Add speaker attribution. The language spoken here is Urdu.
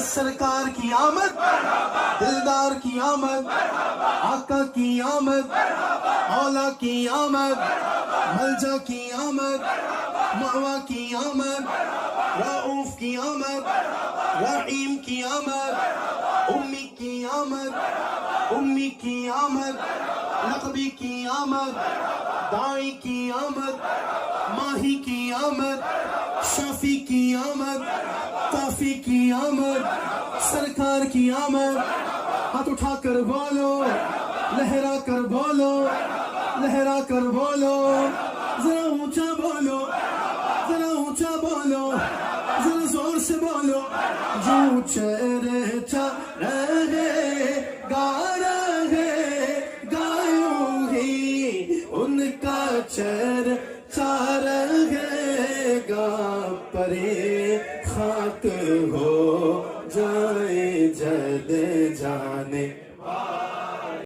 Speaker 1: سرکار کی آمد، دلدار کی آمد، آقا کی آمد، اولا کی آمد، ملجا کی آمد، مأوا کی آمد، رؤوف کی آمد، رحیم کی آمد، امی کی آمد، امی کی آمد، لقبی کی آمد، داعی کی آمد، ماہی کی آمد، شافی کی آمد، کافی کی آمد، سرکار کی آمد. ہاتھ اٹھا کر بولو، لہرا کر بولو، لہرا کر بولو، ذرا اونچا بولو، ذرا اونچا بولو، ذرا زور سے بولو. جو چرچا رہے گا رہے گا یوں ہی ان کا چرچا رہے گا. پرے خاک ہو جائے جد جانے